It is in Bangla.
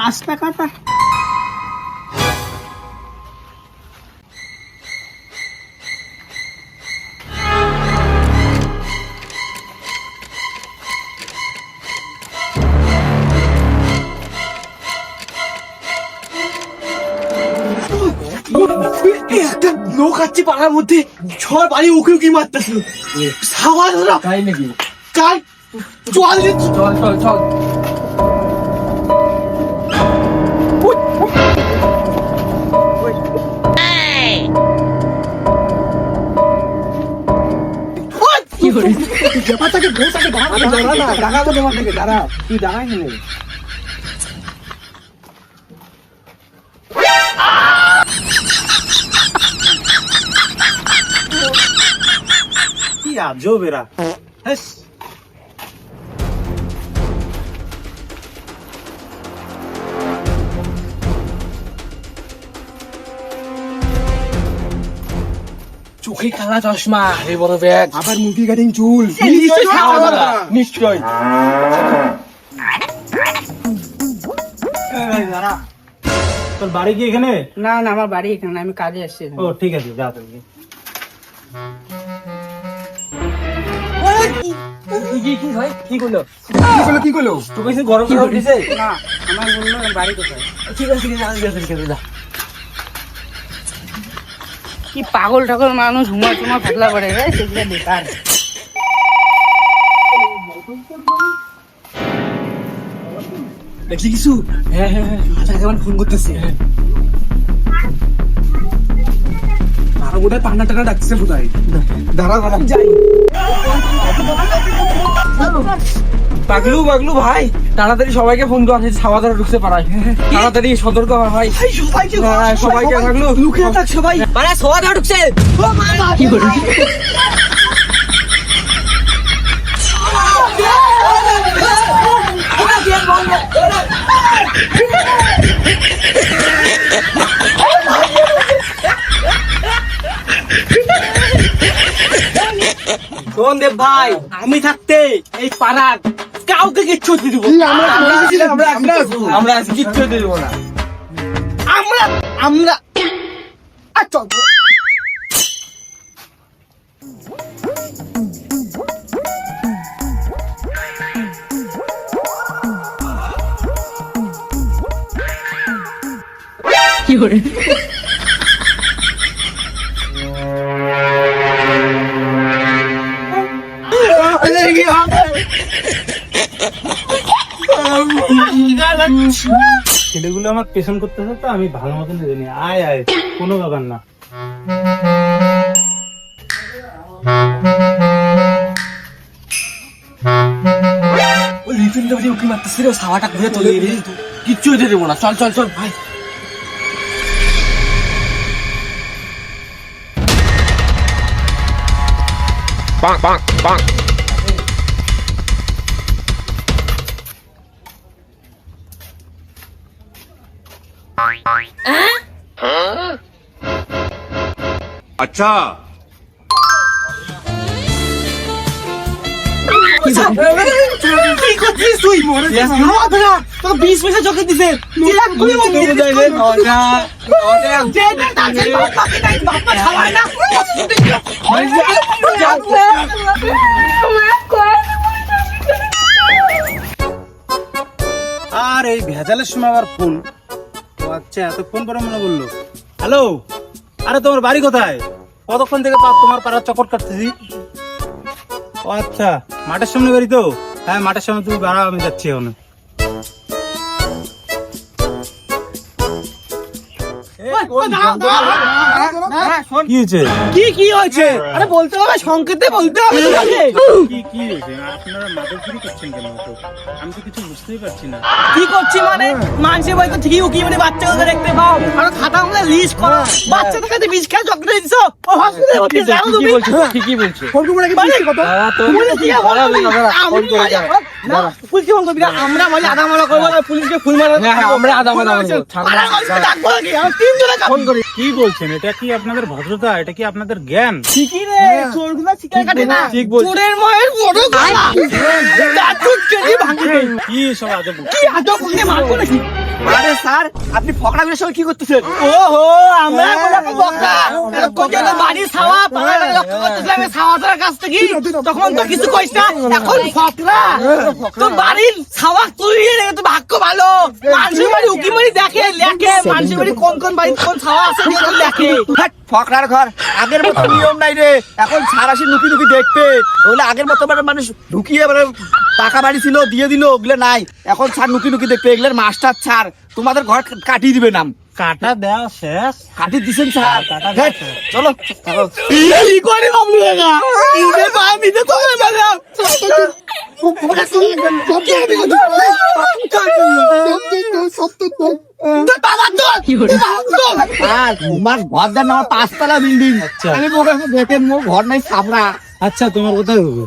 5 টাকাটা একটা লোক আছে পাড়ার মধ্যে, সবার বাড়ি উকি উকি মারতেছিল। সাবাস তাই নাকি? কাল চল চল চল চল। কি করে ব্যাপারটাকে বউটাকে দাঁড়া না, দাঁড়াবো তোমার থেকে, দাঁড়া তুই দাঁড়াই নি। কি আজব এরা। হ্যাস চোখে কালা চশমা, এই বড় ব্যাগ, আবার মুরগি কাটিং চুল, নিশ্চয়। তোর বাড়ি কি এখানে? না না, আমার বাড়ি এখানে, আমি কাজে আসছি। ও ঠিক আছে, যা তুমি। কি করলো? কি করলো? তোকে কিছু গরম কি হয়েছে? না, আমার বললো বাড়ি কোথায়। ঠিক আছে ঠিক আছে। কি পাগল ঠাকুর মানুষ, হুমা টুমা ফাটলা করে রে, সেগুলো বেকার। দেখলি কিছু? হ্যাঁ হ্যাঁ হ্যাঁ, কেমন ফোন করতেছে। আর বোধহয় পান্না টাকা ডাকছে বোধহয়। দাঁড়া যাই। পাগলু পাগলু ভাই, তাড়াতাড়ি সবাইকে ফোন কর, ছাওয়া ধরে ঢুকতে পারায়। তাড়াতাড়ি সতর্ক হ ভাই। সবাইকে পাগলু লুকিয়ে থাক সবাই। মানে ছাওয়া ধরে ঢুকছে। কি করে শোন দেব ভাই, আমি থাকতে এই পাড়ার কাউকে কিচ্ছু হতে দিব। আমরা আজকে কিচ্ছু দেব না। আমরা আচ্ছা কি করে ছেলেগুলো আমার পেছন করতেছে, তো আমি ভালো মতন জানি। আয় আয়, কোনো ব্যাপার না। ওই লিটন তো উকি মারতেছে রে, ছাওয়াটা ঘুরে চলে রে। কিচ্ছু হতে দেবো না, চল চল চল ভাই। अच्छा কি করছিস তুই? তোকে 20 পয়সা চোখে দিছে। আর এই ভেজালের সময় আবার ফোন। ও আচ্ছা, এতক্ষণ পরে মনে বললো। হ্যালো, আরে তোমার বাড়ি কোথায়? কতক্ষণ থেকে তোমার পাড়ার চক্কর কাটতেছি। ও আচ্ছা, মাঠের সামনে বাড়ি তো? হ্যাঁ, মাঠের সামনে তুমি বাড়া, আমি যাচ্ছি এখন। কি হয়েছে? কি হয়েছে? আরে বলতে হবে, সংকেতে বলতে হবে। কি হয়েছে? আপনারা মাদকগিরি করছেন কেন? আমি তো কিছু বুঝতেই পারছি না। কি করছি মানে? মানুষের বাড়িতে ঠিকই উকি মানে বাচ্চাকে দেখতে পাও, আর খাতা আমরা লিস্ট করো। বাচ্চাদের কাছে বিষ খেয়ে চকলেট দিছো, ও হসপিটালে ভর্তি যাও তুমি। ঠিকই বলছে। ফোন করে কি বলছিস কত? পুলিশকে ফোন করবি না? আমরা মানে আধা মালা করবো, পুলিশকে ফুল মারা। আমরা আধা মালা করবো। ফোন করি। কি বলছেন? এটা কি আপনাদের ভদ্রতা? এটা কি আপনাদের জ্ঞান? ঠিকই রে, চোরগুলো শিকার কাটে না। ঠিক বলছিস। চোরের মায়ের বড় গলা। দাঁত কেটে ভাঙি দেয়। কি সব আজব? কি আজব বলতে মারবো নাকি? আরে স্যার আপনি ফকড়াগুলোর সঙ্গে কি করতেছেন? ওহো আমরা বাড়ির ছাওয়া পাড়া রক্ষা করতেছিলাম ছাওয়াটার কাছ থেকে, তখন তো কিছু কইস না, এখন ফকড়া তো বাড়ির ছাওয়া তুই তো ভাগ্য ভালো। মানুষের বাড়ি উকি মারি দেখে লেখে, মানুষের বাড়ি কোন কোন বাড়ি কোন ছাওয়া আছে লেখে। ফকড়ার ঘর আগের মতো নিয়ম নাই রে, এখন সারাশি লুকি লুকি দেখবে। ওগুলো আগের মতো মানে মানুষ ঢুকিয়ে মানে টাকা বাড়ি ছিল দিয়ে দিল, ওগুলো নাই। এখন ছাড় লুকি লুকি দেখবে, এগুলোর মাস্টার ছাড় তোমাদের ঘর কাটিয়ে দিবে নাম। কাটা দেওয়া শেষ। কাটি দিছেন স্যার, কাটা হেট, দিছে। চলো কি করে বাবলু একা ইনে পানি দে তো ম্যাডাম তোমার ঘর দেন আমার 5 তলা বিল্ডিং, আচ্ছা। আমি দেখেন মোর ঘর নাই সাবরা। আচ্ছা তোমার কোথায় হবে?